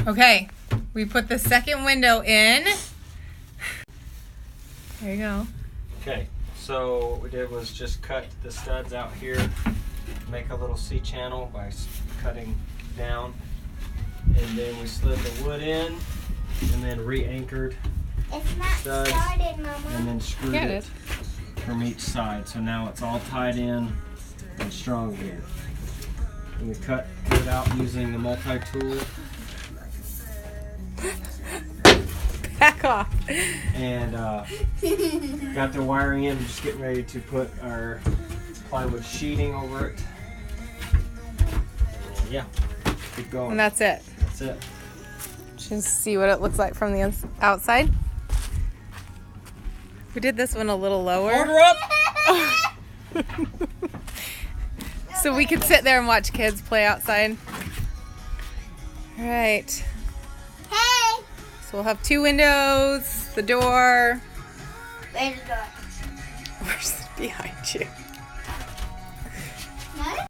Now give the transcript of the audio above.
Okay, we put the second window in. There you go. Okay, so what we did was just cut the studs out here, make a little C-channel by cutting down, and then we slid the wood in, and then re-anchored It's not studs, started, Mama. and then screwed Yeah, it it is. from each side. So now it's all tied in and strong again. And we cut it out using the multi-tool, Back off. and got the wiring in. We're just getting ready to put our plywood sheeting over it. And yeah, keep going. And that's it. That's it. Just see what it looks like from the outside. We did this one a little lower. Order up! So we could sit there and watch kids play outside. All right. Hey! So we'll have 2 windows, the door. Where's the door? Where's behind you?